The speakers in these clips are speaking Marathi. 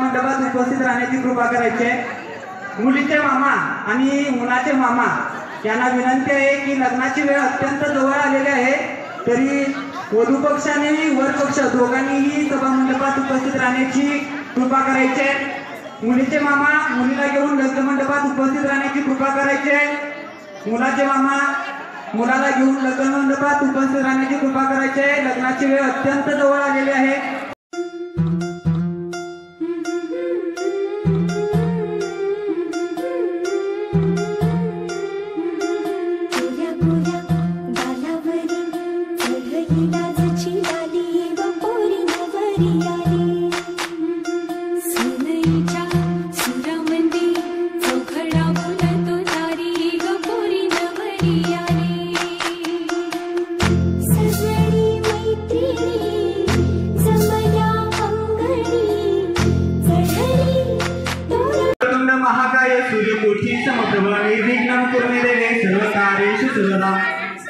मंडपात उपस्थित राहण्याची कृपा करायची आहे। मुलीचे मामा आणि मुलाचे मामा यांना विनंती आहे की लग्नाची वेळ अत्यंत जवळ आलेली आहे, तरी वधू पक्षाने वर पक्ष दोघांनीही सभा मंडपात उपस्थित राहण्याची कृपा करायची आहे। मुलीचे मामा मुलीला घेऊन लग्न मंडपात उपस्थित राहण्याची कृपा करायची आहे। मुलाचे मामा मुलाला घेऊन लग्न मंडपात उपस्थित राहण्याची कृपा करायची आहे। लग्नाची वेळ अत्यंत जवळ आलेली आहे।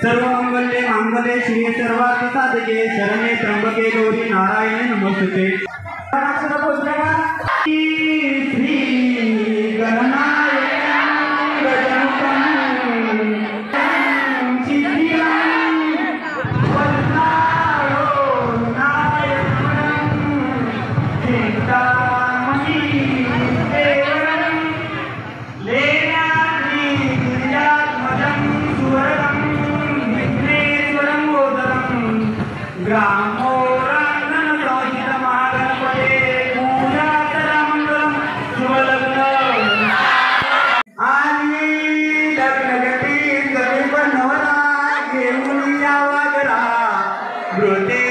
सर्वमंगले मांगल्ये शिवे सर्वार्थ साधके शरण्ये त्र्यंबके गौरी नारायणी नमोस्तुते। श्री गणनायकं गजमुखं सिद्धिं वरदायो नायकं चिंतामणि देवं लेनाद्रि गिरिजात्मजं सुवरदं ग्रामो रंगन रोहित महागणपते पूजा करा मंगलम शुभलग्न आणि लग्नगती गरीब नवरा घेऊन यावा घरा गृहे